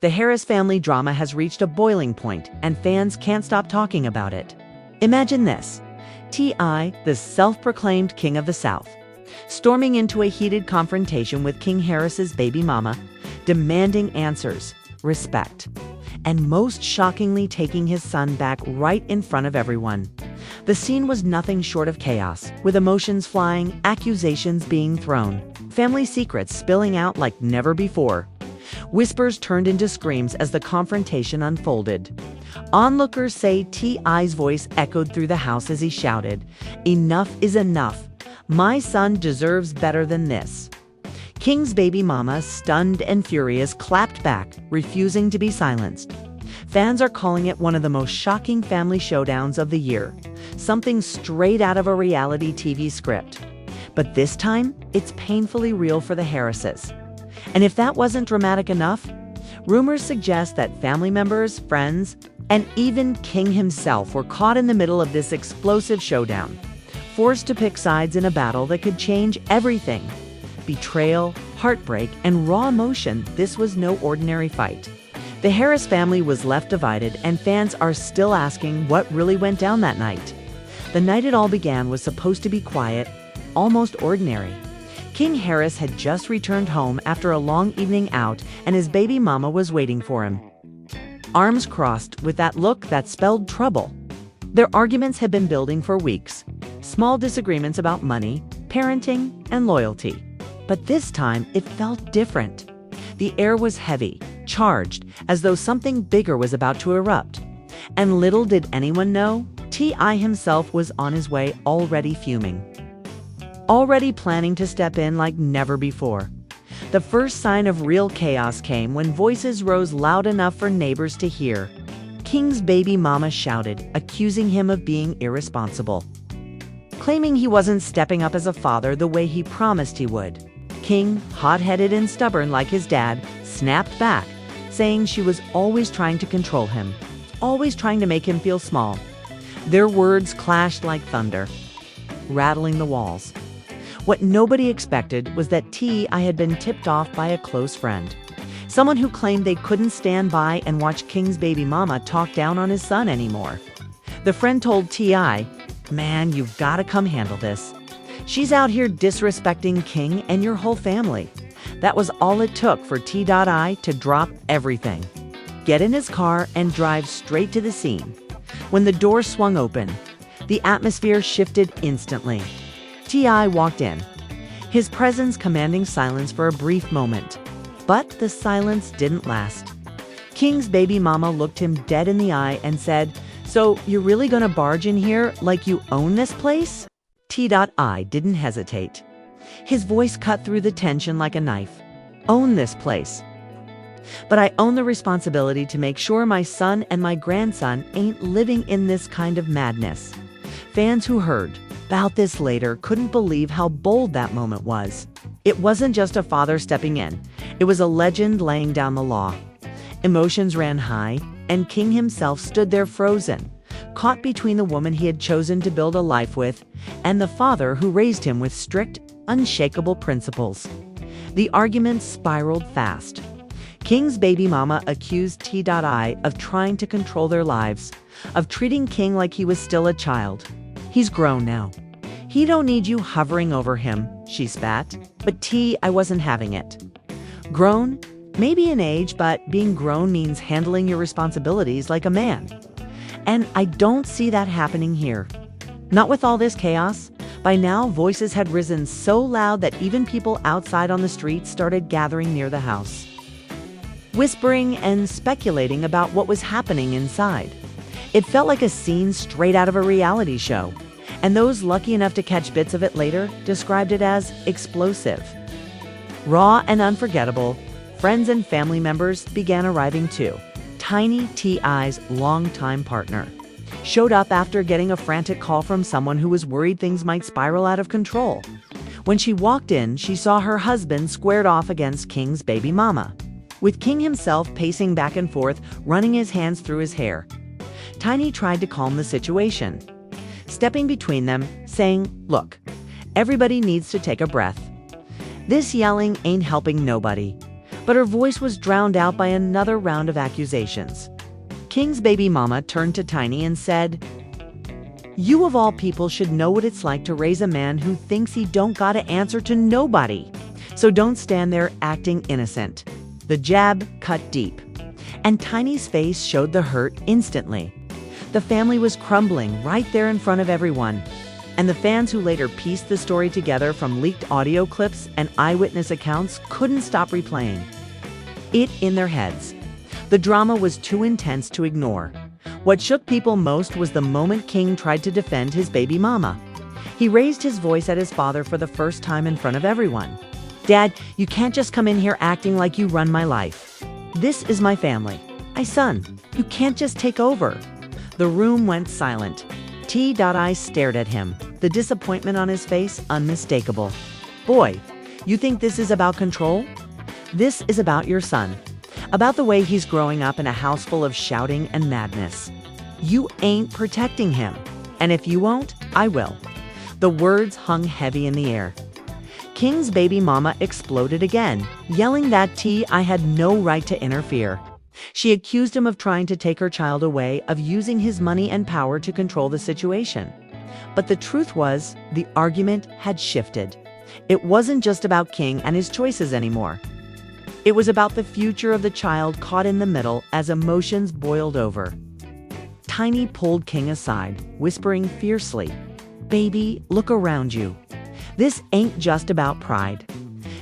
The Harris family drama has reached a boiling point, and fans can't stop talking about it. Imagine this: T.I., the self-proclaimed king of the South, storming into a heated confrontation with King Harris's baby mama, demanding answers, respect, and most shockingly taking his son back right in front of everyone. The scene was nothing short of chaos, with emotions flying, accusations being thrown, family secrets spilling out like never before. Whispers turned into screams as the confrontation unfolded. Onlookers say T.I.'s voice echoed through the house as he shouted, "Enough is enough. My son deserves better than this." King's baby mama, stunned and furious, clapped back, refusing to be silenced. Fans are calling it one of the most shocking family showdowns of the year, something straight out of a reality TV script. But this time, it's painfully real for the Harrises. And if that wasn't dramatic enough, rumors suggest that family members, friends, and even King himself were caught in the middle of this explosive showdown, forced to pick sides in a battle that could change everything. Betrayal, heartbreak, and raw emotion, this was no ordinary fight. The Harris family was left divided, and fans are still asking what really went down that night. The night it all began was supposed to be quiet, almost ordinary. King Harris had just returned home after a long evening out, and his baby mama was waiting for him, arms crossed, with that look that spelled trouble. Their arguments had been building for weeks, small disagreements about money, parenting, and loyalty. But this time, it felt different. The air was heavy, charged, as though something bigger was about to erupt. And little did anyone know, T.I. himself was on his way, already fuming, already planning to step in like never before. The first sign of real chaos came when voices rose loud enough for neighbors to hear. King's baby mama shouted, accusing him of being irresponsible, claiming he wasn't stepping up as a father the way he promised he would. King, hot-headed and stubborn like his dad, snapped back, saying she was always trying to control him, always trying to make him feel small. Their words clashed like thunder, rattling the walls. What nobody expected was that T.I. had been tipped off by a close friend, someone who claimed they couldn't stand by and watch King's baby mama talk down on his son anymore. The friend told T.I., "Man, you've got to come handle this. She's out here disrespecting King and your whole family." That was all it took for T.I. to drop everything, get in his car, and drive straight to the scene. When the door swung open, the atmosphere shifted instantly. T.I. walked in, his presence commanding silence for a brief moment. But the silence didn't last. King's baby mama looked him dead in the eye and said, "So you're really gonna barge in here like you own this place?" T.I. didn't hesitate. His voice cut through the tension like a knife. "Own this place. But I own the responsibility to make sure my son and my grandson ain't living in this kind of madness." Fans who heard about this later couldn't believe how bold that moment was. It wasn't just a father stepping in. It was a legend laying down the law. Emotions ran high, and King himself stood there frozen, caught between the woman he had chosen to build a life with and the father who raised him with strict, unshakable principles. The argument spiraled fast. King's baby mama accused T.I. of trying to control their lives, of treating King like he was still a child. "He's grown now. He don't need you hovering over him," she spat. But T.I. wasn't having it. Grown? Maybe in age, but being grown means handling your responsibilities like a man. And I don't see that happening here. Not with all this chaos. By now, voices had risen so loud that even people outside on the street started gathering near the house, whispering and speculating about what was happening inside. It felt like a scene straight out of a reality show, and those lucky enough to catch bits of it later described it as explosive. Raw and unforgettable, friends and family members began arriving too. Tiny, T.I.'s longtime partner, showed up after getting a frantic call from someone who was worried things might spiral out of control. When she walked in, she saw her husband squared off against King's baby mama, with King himself pacing back and forth, running his hands through his hair. Tiny tried to calm the situation, stepping between them, saying, "Look, everybody needs to take a breath. This yelling ain't helping nobody. but her voice was drowned out by another round of accusations. King's baby mama turned to Tiny and said, "You of all people should know what it's like to raise a man who thinks he don't gotta answer to nobody. So don't stand there acting innocent." The jab cut deep, and Tiny's face showed the hurt instantly. The family was crumbling right there in front of everyone, and the fans who later pieced the story together from leaked audio clips and eyewitness accounts couldn't stop replaying it in their heads. The drama was too intense to ignore. What shook people most was the moment King tried to defend his baby mama. He raised his voice at his father for the first time in front of everyone. "Dad, you can't just come in here acting like you run my life. This is my family. My son, you can't just take over." The room went silent. T.I stared at him, the disappointment on his face unmistakable. "Boy, you think this is about control? This is about your son. About the way he's growing up in a house full of shouting and madness. You ain't protecting him. And if you won't, I will." The words hung heavy in the air. King's baby mama exploded again, yelling that T.I had no right to interfere. She accused him of trying to take her child away, of using his money and power to control the situation. But the truth was, the argument had shifted. It wasn't just about King and his choices anymore. It was about the future of the child caught in the middle as emotions boiled over. Tiny pulled King aside, whispering fiercely, "Baby, look around you. This ain't just about pride.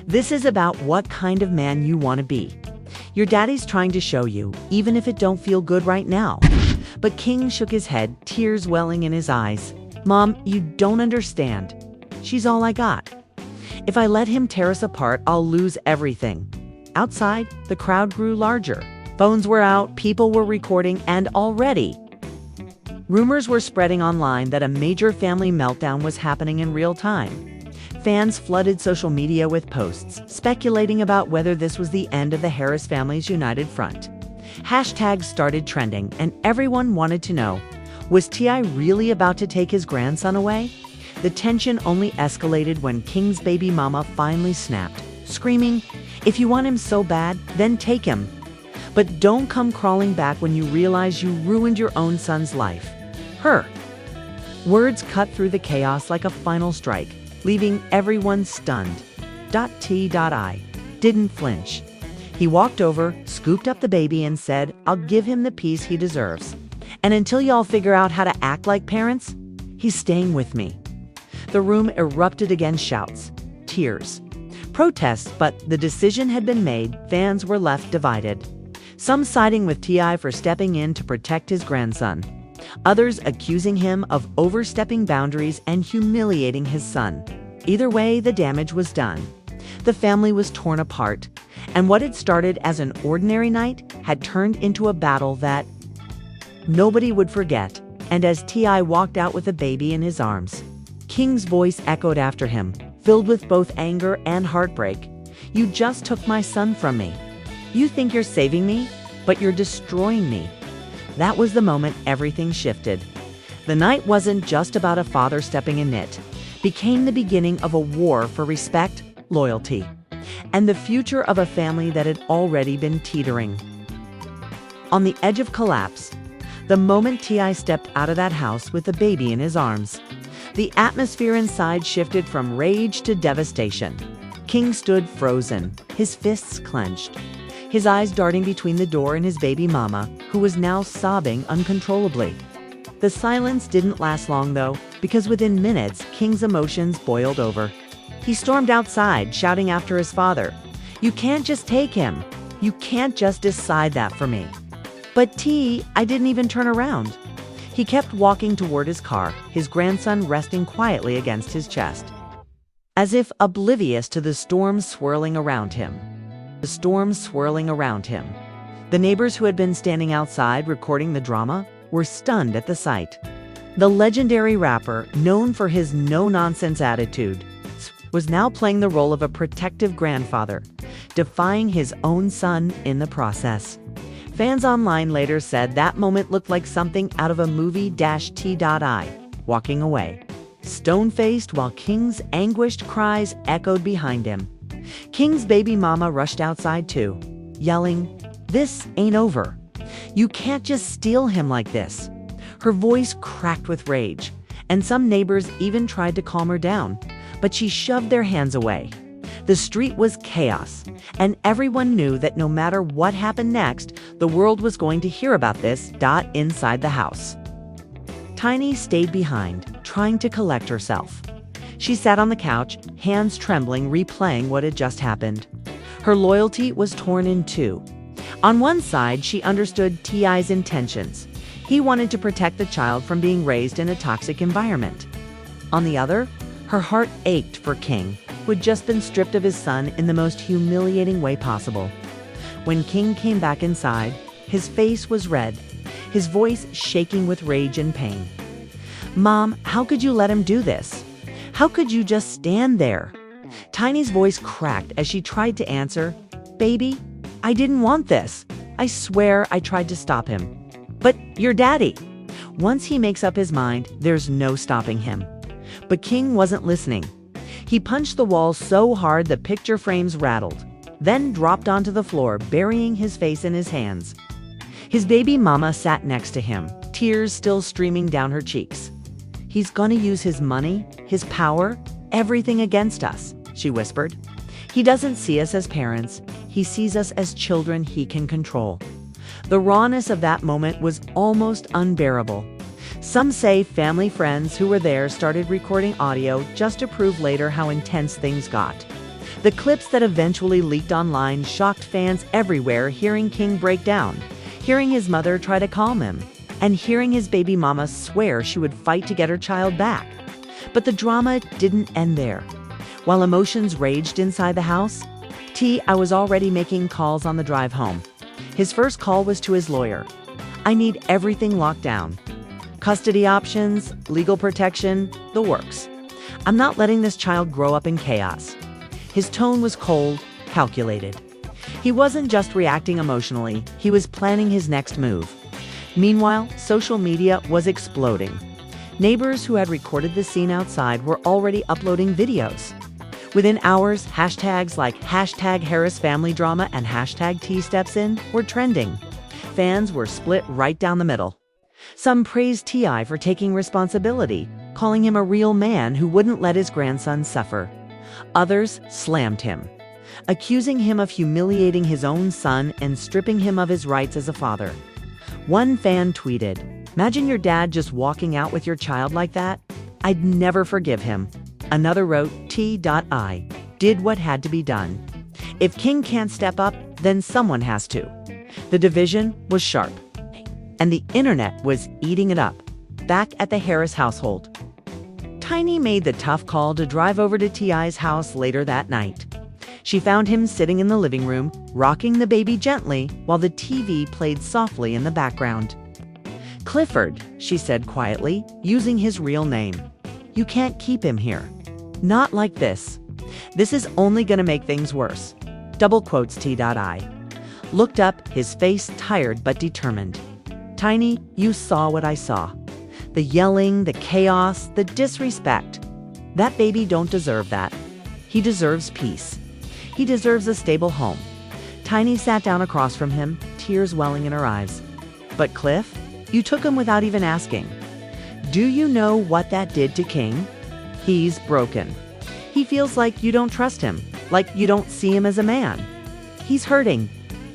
This is about what kind of man you want to be. Your daddy's trying to show you, even if it don't feel good right now." But King shook his head, tears welling in his eyes. "Mom, you don't understand. She's all I got. If I let him tear us apart, I'll lose everything." Outside, the crowd grew larger. Phones were out, people were recording, and already rumors were spreading online that a major family meltdown was happening in real time. Fans flooded social media with posts, speculating about whether this was the end of the Harris family's united front. Hashtags started trending, and everyone wanted to know, was T.I really about to take his grandson away? The tension only escalated when King's baby mama finally snapped, screaming, "If you want him so bad, then take him. But don't come crawling back when you realize you ruined your own son's life." Her words cut through the chaos like a final strike, leaving everyone stunned. T.I didn't flinch. He walked over, scooped up the baby, and said, "I'll give him the peace he deserves. And until y'all figure out how to act like parents, he's staying with me." The room erupted against shouts, tears, protests, but the decision had been made. Fans were left divided. Some siding with T.I for stepping in to protect his grandson. Others accusing him of overstepping boundaries and humiliating his son. Either way, the damage was done. The family was torn apart, and what had started as an ordinary night had turned into a battle that nobody would forget. And as T.I walked out with the baby in his arms, King's voice echoed after him, filled with both anger and heartbreak. "You just took my son from me. You think you're saving me, but you're destroying me." That was the moment everything shifted. The night wasn't just about a father stepping in it. Became the beginning of a war for respect, loyalty, and the future of a family that had already been teetering on the edge of collapse. The moment T.I stepped out of that house with the baby in his arms, the atmosphere inside shifted from rage to devastation. King stood frozen, his fists clenched, his eyes darting between the door and his baby mama, who was now sobbing uncontrollably. The silence didn't last long, though, because within minutes, King's emotions boiled over. He stormed outside, shouting after his father, "You can't just take him. You can't just decide that for me." But I didn't even turn around. He kept walking toward his car, his grandson resting quietly against his chest, as if oblivious to the storm swirling around him. The storm swirling around him. The neighbors who had been standing outside recording the drama were stunned at the sight. The legendary rapper, known for his no-nonsense attitude, was now playing the role of a protective grandfather, defying his own son in the process. Fans online later said that moment looked like something out of a movie. T.I walking away, stone-faced, while King's anguished cries echoed behind him. King's baby mama rushed outside too, yelling, "This ain't over. You can't just steal him like this." Her voice cracked with rage, and some neighbors even tried to calm her down, but she shoved their hands away. The street was chaos, and everyone knew that no matter what happened next, the world was going to hear about this inside the house. Tiny stayed behind, trying to collect herself. She sat on the couch, hands trembling, replaying what had just happened. Her loyalty was torn in two. On one side, she understood T.I.'s intentions. He wanted to protect the child from being raised in a toxic environment. On the other, her heart ached for King, who had just been stripped of his son in the most humiliating way possible. When King came back inside, his face was red, his voice shaking with rage and pain. "Mom, how could you let him do this? How could you just stand there?" Tiny's voice cracked as she tried to answer, "Baby, I didn't want this. I swear I tried to stop him. But your daddy." Once he makes up his mind, there's no stopping him. But King wasn't listening. He punched the wall so hard the picture frames rattled, then dropped onto the floor, burying his face in his hands. His baby mama sat next to him, tears still streaming down her cheeks. "He's gonna use his money, his power, everything against us," she whispered. "He doesn't see us as parents. He sees us as children he can control." The rawness of that moment was almost unbearable. Some say family friends who were there started recording audio just to prove later how intense things got. The clips that eventually leaked online shocked fans everywhere, hearing King break down, hearing his mother try to calm him, and hearing his baby mama swear she would fight to get her child back. But the drama didn't end there. While emotions raged inside the house, T.I. was already making calls on the drive home. His first call was to his lawyer. "I need everything locked down. Custody options, legal protection, the works. I'm not letting this child grow up in chaos." His tone was cold, calculated. He wasn't just reacting emotionally, he was planning his next move. Meanwhile, social media was exploding. Neighbors who had recorded the scene outside were already uploading videos. Within hours, hashtags like #HarrisFamilyDrama and #TStepsIn were trending. Fans were split right down the middle. Some praised T.I. for taking responsibility, calling him a real man who wouldn't let his grandson suffer. Others slammed him, accusing him of humiliating his own son and stripping him of his rights as a father. One fan tweeted, "Imagine your dad just walking out with your child like that. I'd never forgive him." Another wrote, "T.I. did what had to be done. If King can't step up, then someone has to." The division was sharp, and the internet was eating it up. Back at the Harris household, Tiny made the tough call to drive over to T.I.'s house later that night. She found him sitting in the living room, rocking the baby gently while the TV played softly in the background. "Clifford," she said quietly, using his real name. "You can't keep him here. Not like this. This is only gonna make things worse." Double quotes T.I. Looked up, his face tired but determined. "Tiny, you saw what I saw. The yelling, the chaos, the disrespect. That baby don't deserve that. He deserves peace. He deserves a stable home." Tiny sat down across from him, tears welling in her eyes. "But Cliff, you took him without even asking. Do you know what that did to King? He's broken. He feels like you don't trust him, like you don't see him as a man. He's hurting."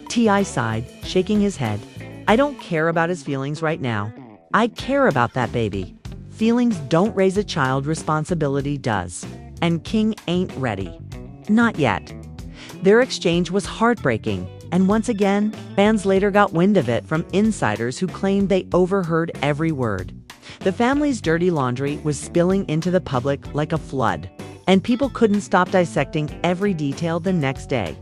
T.I. sighed, shaking his head. "I don't care about his feelings right now. I care about that baby. Feelings don't raise a child, responsibility does. And King ain't ready. Not yet." Their exchange was heartbreaking, and once again, fans later got wind of it from insiders who claimed they overheard every word. The family's dirty laundry was spilling into the public like a flood, and people couldn't stop dissecting every detail the next day.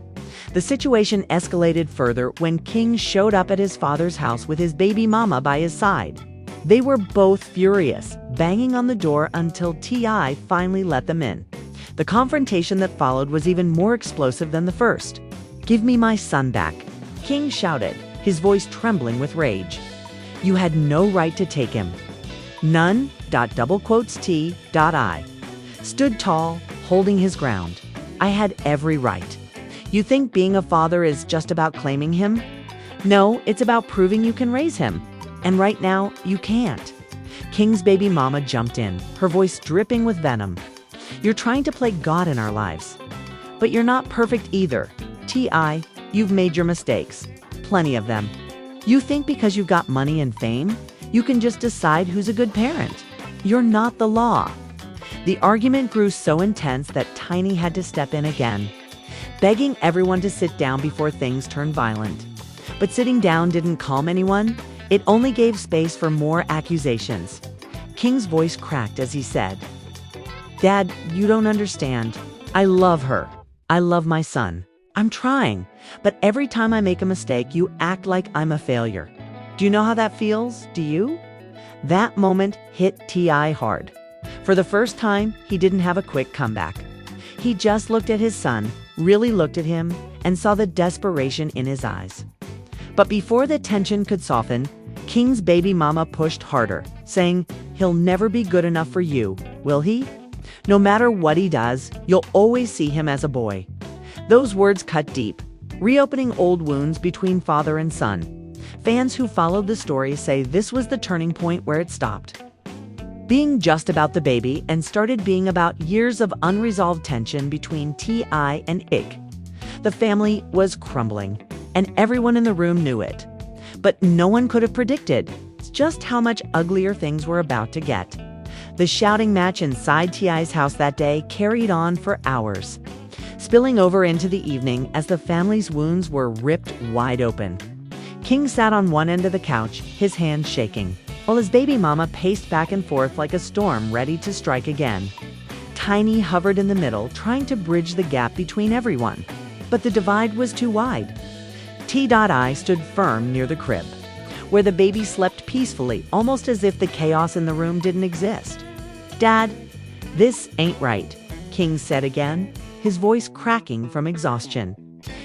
The situation escalated further when King showed up at his father's house with his baby mama by his side. They were both furious, banging on the door until T.I. finally let them in. The confrontation that followed was even more explosive than the first. "Give me my son back," King shouted, his voice trembling with rage. "You had no right to take him." None, double quotes T.I. stood tall, holding his ground. I had every right. You think being a father is just about claiming him? No, it's about proving you can raise him. And right now, you can't. King's baby mama jumped in, her voice dripping with venom. You're trying to play God in our lives. But you're not perfect either. T.I., you've made your mistakes. Plenty of them. You think because you've got money and fame, you can just decide who's a good parent. You're not the law. The argument grew so intense that Tiny had to step in again, begging everyone to sit down before things turned violent. But sitting down didn't calm anyone. It only gave space for more accusations. King's voice cracked as he said, "Dad, you don't understand. I love her. I love my son. I'm trying. But every time I make a mistake, you act like I'm a failure. Do you know how that feels? Do you?" That moment hit T.I. hard. For the first time, he didn't have a quick comeback. He just looked at his son, really looked at him, and saw the desperation in his eyes. But before the tension could soften, King's baby mama pushed harder, saying, "He'll never be good enough for you, will he? No matter what he does, you'll always see him as a boy." Those words cut deep, reopening old wounds between father and son. Fans who followed the story say this was the turning point where it stopped being just about the baby and started being about years of unresolved tension between T.I. and Ick. The family was crumbling, and everyone in the room knew it. But no one could have predicted just how much uglier things were about to get. The shouting match inside T.I.'s house that day carried on for hours, spilling over into the evening as the family's wounds were ripped wide open. King sat on one end of the couch, his hands shaking, while his baby mama paced back and forth like a storm ready to strike again. Tiny hovered in the middle, trying to bridge the gap between everyone. But the divide was too wide. T.I. stood firm near the crib, where the baby slept peacefully, almost as if the chaos in the room didn't exist. "Dad, this ain't right," King said again, his voice cracking from exhaustion.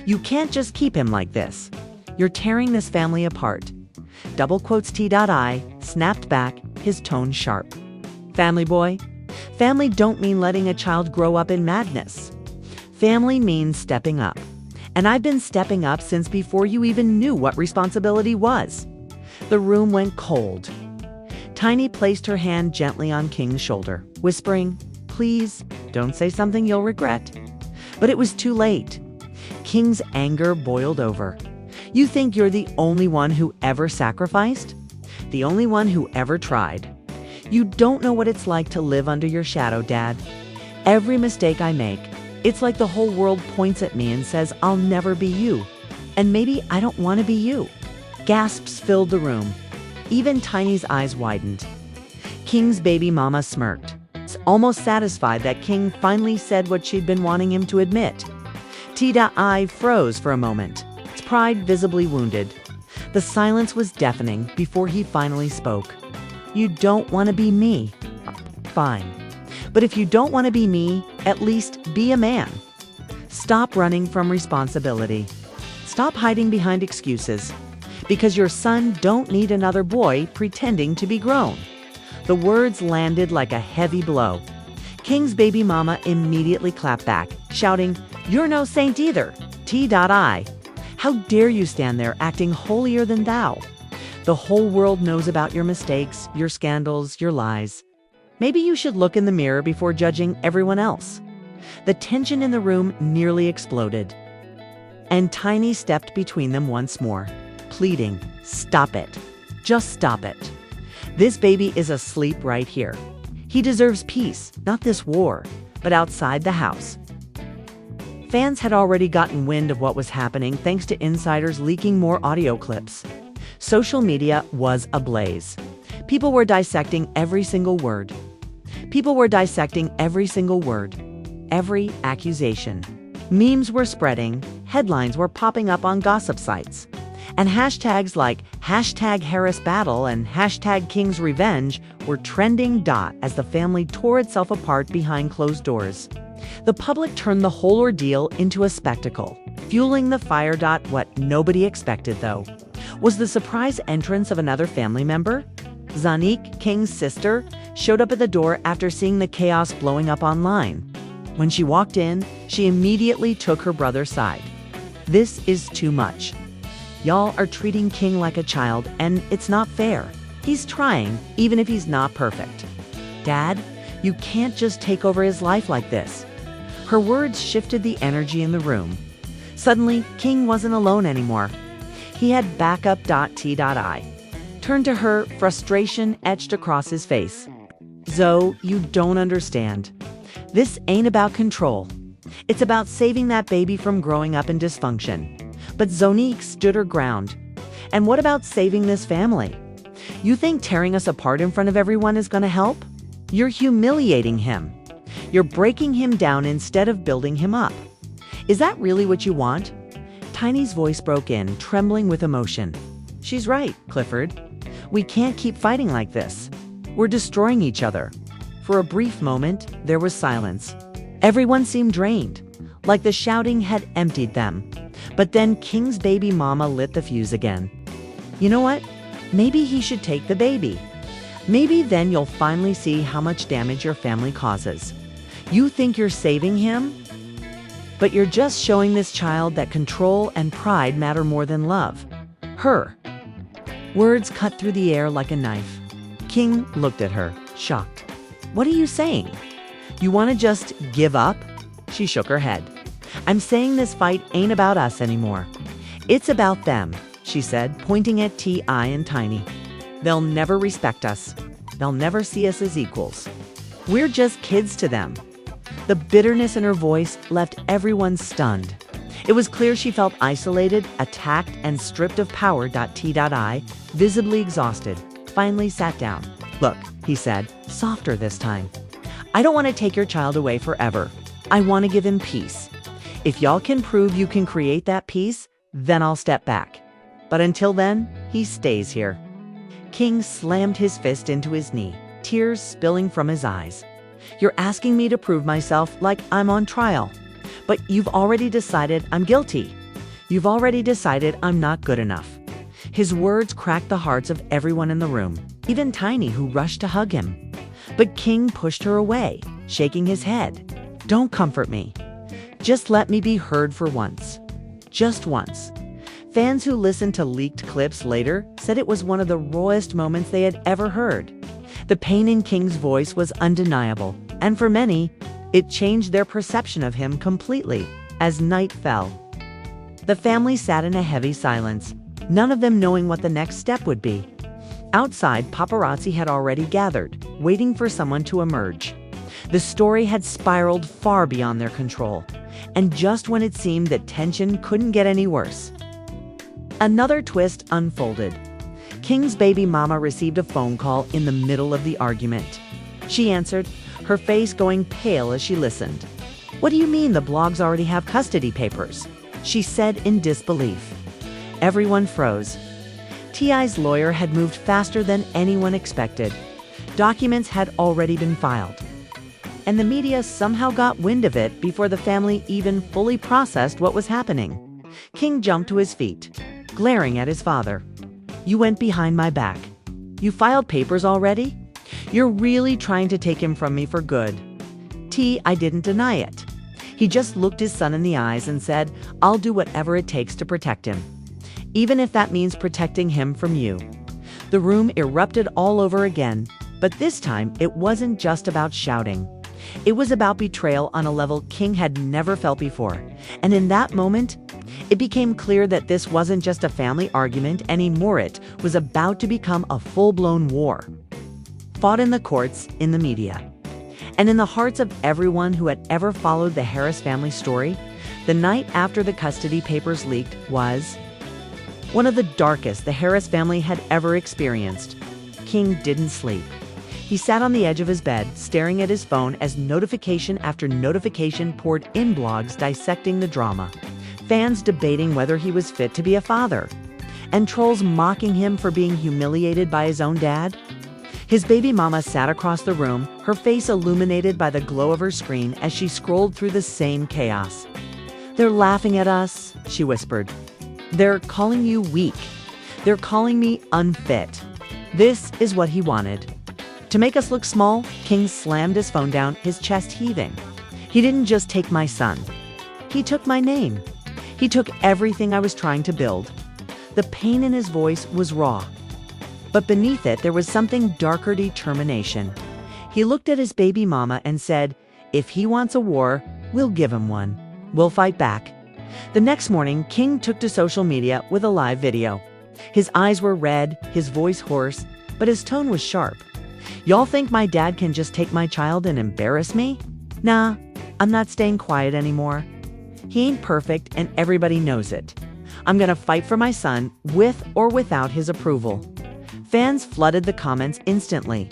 "You can't just keep him like this. You're tearing this family apart." Double quotes T.I. snapped back, his tone sharp. "Family boy, family don't mean letting a child grow up in madness. Family means stepping up. And I've been stepping up since before you even knew what responsibility was." The room went cold. Tiny placed her hand gently on King's shoulder, whispering, "Please, don't say something you'll regret." But it was too late. King's anger boiled over. "You think you're the only one who ever sacrificed? The only one who ever tried? You don't know what it's like to live under your shadow, Dad. Every mistake I make, it's like the whole world points at me and says I'll never be you. And maybe I don't want to be you." Gasps filled the room. Even Tiny's eyes widened. King's baby mama smirked, almost satisfied that King finally said what she'd been wanting him to admit. T.I. froze for a moment, his pride visibly wounded. The silence was deafening before he finally spoke. "You don't want to be me. Fine. But if you don't want to be me, at least be a man. Stop running from responsibility. Stop hiding behind excuses. Because your son don't need another boy pretending to be grown." The words landed like a heavy blow. King's baby mama immediately clapped back, shouting, "You're no saint either, T.I. How dare you stand there acting holier than thou? The whole world knows about your mistakes, your scandals, your lies. Maybe you should look in the mirror before judging everyone else." The tension in the room nearly exploded. And Tiny stepped between them once more, pleading, "Stop it. Just stop it. This baby is asleep right here. He deserves peace, not this war, but outside the house." Fans had already gotten wind of what was happening thanks to insiders leaking more audio clips. Social media was ablaze. People were dissecting every single word. Every accusation. Memes were spreading, headlines were popping up on gossip sites. And hashtags like #HarrisBattle and #KingsRevenge were trending as the family tore itself apart behind closed doors. The public turned the whole ordeal into a spectacle, fueling the fire. What nobody expected, though, was the surprise entrance of another family member. Zonnique, King's sister, showed up at the door after seeing the chaos blowing up online. When she walked in, she immediately took her brother's side. This is too much. Y'all are treating King like a child, and it's not fair. He's trying, even if he's not perfect. Dad, you can't just take over his life like this. Her words shifted the energy in the room. Suddenly, King wasn't alone anymore. He had backup.t.I. Turned to her, frustration etched across his face. Zoe, you don't understand. This ain't about control. It's about saving that baby from growing up in dysfunction. But Zonnique stood her ground. And what about saving this family? You think tearing us apart in front of everyone is going to help? You're humiliating him. You're breaking him down instead of building him up. Is that really what you want? Tiny's voice broke in, trembling with emotion. She's right, Clifford. We can't keep fighting like this. We're destroying each other. For a brief moment, there was silence. Everyone seemed drained, like the shouting had emptied them. But then King's baby mama lit the fuse again. You know what? Maybe he should take the baby. Maybe then you'll finally see how much damage your family causes. You think you're saving him? But you're just showing this child that control and pride matter more than love. Her. Words cut through the air like a knife. King looked at her, shocked. What are you saying? You want to just give up? She shook her head. I'm saying this fight ain't about us anymore. It's about them, she said, pointing at T.I. and Tiny. They'll never respect us. They'll never see us as equals. We're just kids to them. The bitterness in her voice left everyone stunned. It was clear she felt isolated, attacked, and stripped of power. T.I., visibly exhausted, finally sat down. Look, he said, softer this time. I don't want to take your child away forever. I want to give him peace. If y'all can prove you can create that peace, then I'll step back. But until then, he stays here. King slammed his fist into his knee, tears spilling from his eyes. You're asking me to prove myself like I'm on trial. But you've already decided I'm guilty. You've already decided I'm not good enough. His words cracked the hearts of everyone in the room, even Tiny, who rushed to hug him. But King pushed her away, shaking his head. Don't comfort me. Just let me be heard for once. Just once. Fans who listened to leaked clips later said it was one of the rawest moments they had ever heard. The pain in King's voice was undeniable, and for many, it changed their perception of him completely. As night fell, the family sat in a heavy silence, none of them knowing what the next step would be. Outside, paparazzi had already gathered, waiting for someone to emerge. The story had spiraled far beyond their control, and just when it seemed that tension couldn't get any worse, another twist unfolded. King's baby mama received a phone call in the middle of the argument. She answered, her face going pale as she listened. What do you mean the blogs already have custody papers? She said in disbelief. Everyone froze. T.I.'s lawyer had moved faster than anyone expected. Documents had already been filed. And the media somehow got wind of it before the family even fully processed what was happening. King jumped to his feet, glaring at his father. You went behind my back. You filed papers already? You're really trying to take him from me for good. I didn't deny it. He just looked his son in the eyes and said, I'll do whatever it takes to protect him, even if that means protecting him from you. The room erupted all over again, but this time it wasn't just about shouting. It was about betrayal on a level King had never felt before. And in that moment, it became clear that this wasn't just a family argument anymore. It was about to become a full-blown war. Fought in the courts, in the media, and in the hearts of everyone who had ever followed the Harris family story. The night after the custody papers leaked was one of the darkest the Harris family had ever experienced. King didn't sleep. He sat on the edge of his bed, staring at his phone as notification after notification poured in, blogs dissecting the drama, fans debating whether he was fit to be a father, and trolls mocking him for being humiliated by his own dad. His baby mama sat across the room, her face illuminated by the glow of her screen as she scrolled through the same chaos. They're laughing at us, she whispered. They're calling you weak. They're calling me unfit. This is what he wanted. To make us look small, King slammed his phone down, his chest heaving. He didn't just take my son. He took my name. He took everything I was trying to build. The pain in his voice was raw. But beneath it, there was something darker determination. He looked at his baby mama and said, "If he wants a war, we'll give him one. We'll fight back." The next morning, King took to social media with a live video. His eyes were red, his voice hoarse, but his tone was sharp. "Y'all think my dad can just take my child and embarrass me? Nah, I'm not staying quiet anymore. He ain't perfect and everybody knows it. I'm gonna fight for my son with or without his approval." Fans flooded the comments instantly.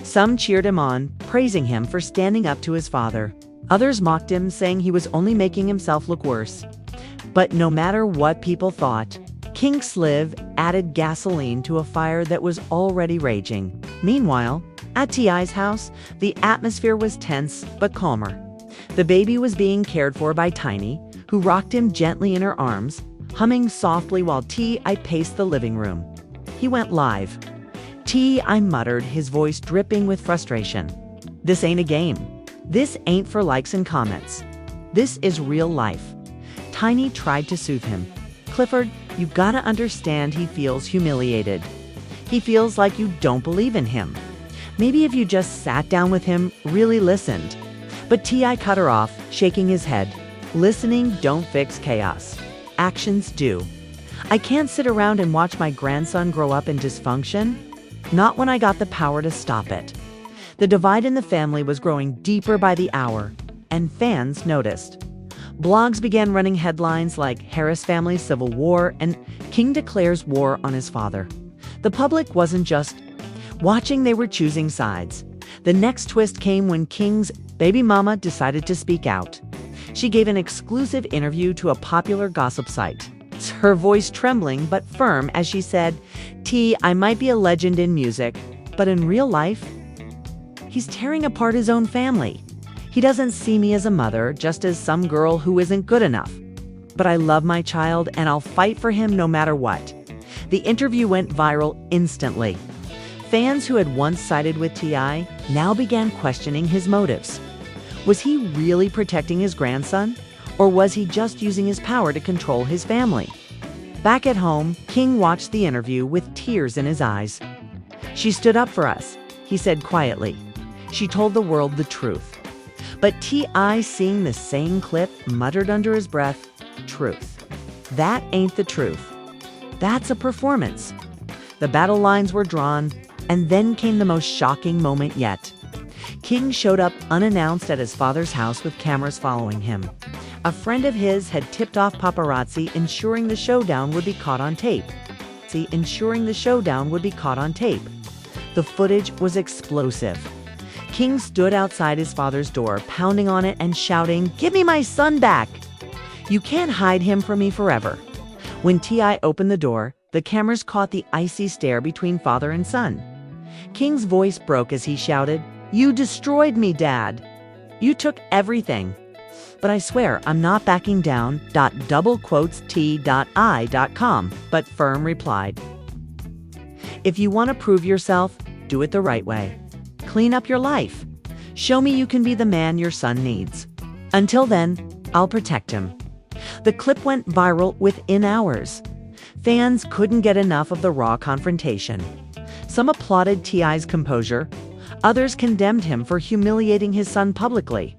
Some cheered him on, praising him for standing up to his father. Others mocked him, saying he was only making himself look worse. But no matter what people thought, King Sliv added gasoline to a fire that was already raging. Meanwhile, at T.I.'s house, the atmosphere was tense but calmer. The baby was being cared for by Tiny, who rocked him gently in her arms, humming softly while T.I. paced the living room. He went live. T.I. muttered, his voice dripping with frustration. "This ain't a game. This ain't for likes and comments. This is real life." Tiny tried to soothe him. "Clifford, you gotta understand he feels humiliated. He feels like you don't believe in him. Maybe if you just sat down with him, really listened." But T.I. cut her off, shaking his head. "Listening don't fix chaos. Actions do. I can't sit around and watch my grandson grow up in dysfunction. Not when I got the power to stop it." The divide in the family was growing deeper by the hour, and fans noticed. Blogs began running headlines like "Harris family civil war" and "King declares war on his father." The public wasn't just watching, they were choosing sides. The next twist came when King's baby mama decided to speak out. She gave an exclusive interview to a popular gossip site. Her voice trembling but firm as she said, I might be a legend in music, but in real life, he's tearing apart his own family. He doesn't see me as a mother, just as some girl who isn't good enough. But I love my child and I'll fight for him no matter what." The interview went viral instantly. Fans who had once sided with T.I. now began questioning his motives. Was he really protecting his grandson? Or was he just using his power to control his family? Back at home, King watched the interview with tears in his eyes. "She stood up for us," he said quietly. "She told the world the truth." But T.I., seeing the same clip, muttered under his breath, "Truth. That ain't the truth. That's a performance." The battle lines were drawn, and then came the most shocking moment yet. King showed up unannounced at his father's house with cameras following him. A friend of his had tipped off paparazzi, ensuring the showdown would be caught on tape. The footage was explosive. King stood outside his father's door, pounding on it and shouting, "Give me my son back! You can't hide him from me forever." When T.I. opened the door, the cameras caught the icy stare between father and son. King's voice broke as he shouted, "You destroyed me, Dad. You took everything. But I swear I'm not backing down." T.I.com, but firm replied, "If you want to prove yourself, do it the right way. Clean up your life. Show me you can be the man your son needs. Until then, I'll protect him." The clip went viral within hours. Fans couldn't get enough of the raw confrontation. Some applauded T.I.'s composure. Others condemned him for humiliating his son publicly.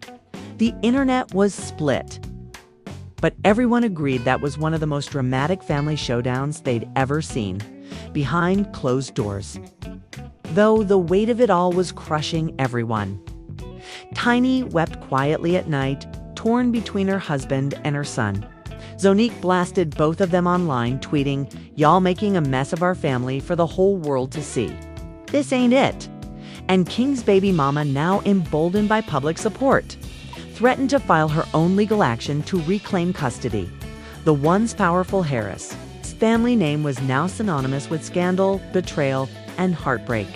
The internet was split. But everyone agreed that was one of the most dramatic family showdowns they'd ever seen, behind closed doors. Though the weight of it all was crushing everyone. Tiny wept quietly at night, torn between her husband and her son. Zonnique blasted both of them online, tweeting, "Y'all making a mess of our family for the whole world to see. This ain't it." And King's baby mama, now emboldened by public support, threatened to file her own legal action to reclaim custody. The once powerful Harris' family name was now synonymous with scandal, betrayal, and heartbreak.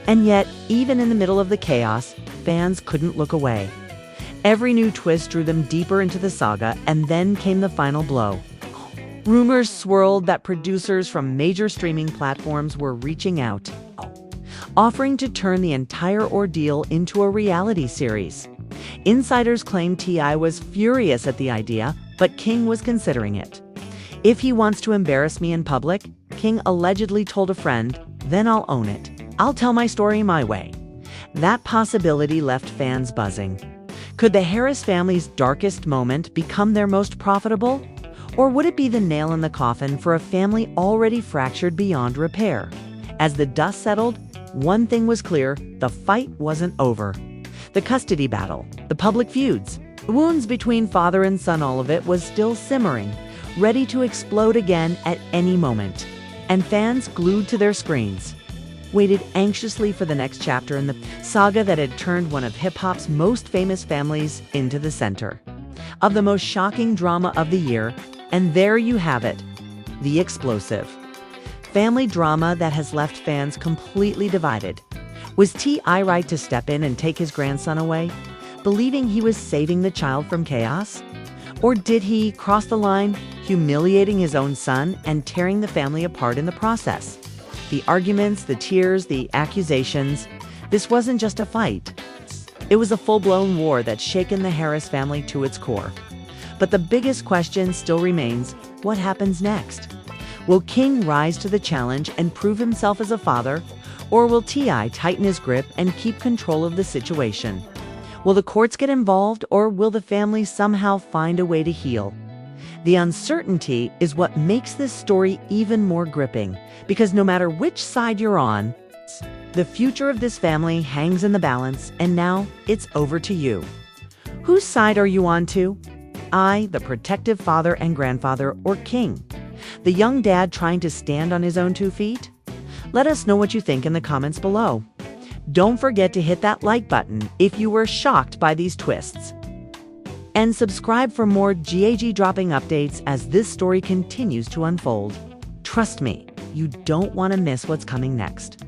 And yet, even in the middle of the chaos, fans couldn't look away. Every new twist drew them deeper into the saga, and then came the final blow. Rumors swirled that producers from major streaming platforms were reaching out, offering to turn the entire ordeal into a reality series. Insiders claim T.I. was furious at the idea, but King was considering it. "If he wants to embarrass me in public," King allegedly told a friend, "then I'll own it. I'll tell my story my way." That possibility left fans buzzing. Could the Harris family's darkest moment become their most profitable? Or would it be the nail in the coffin for a family already fractured beyond repair? As the dust settled, one thing was clear: the fight wasn't over. The custody battle, the public feuds, the wounds between father and son, all of it was still simmering, ready to explode again at any moment. And fans, glued to their screens, waited anxiously for the next chapter in the saga that had turned one of hip-hop's most famous families into the center of the most shocking drama of the year. And there you have it, the explosive family drama that has left fans completely divided. Was T.I. right to step in and take his grandson away, believing he was saving the child from chaos? Or did he cross the line, humiliating his own son and tearing the family apart in the process? The arguments, the tears, the accusations, this wasn't just a fight. It was a full-blown war that's shaken the Harris family to its core. But the biggest question still remains: what happens next? Will King rise to the challenge and prove himself as a father? Or will T.I. tighten his grip and keep control of the situation? Will the courts get involved, or will the family somehow find a way to heal? The uncertainty is what makes this story even more gripping, because no matter which side you're on, the future of this family hangs in the balance, and now it's over to you. Whose side are you on to? I, the protective father and grandfather, or King, the young dad trying to stand on his own 2 feet? Let us know what you think in the comments below. Don't forget to hit that like button if you were shocked by these twists. And subscribe for more GAG dropping updates as this story continues to unfold. Trust me, you don't want to miss what's coming next.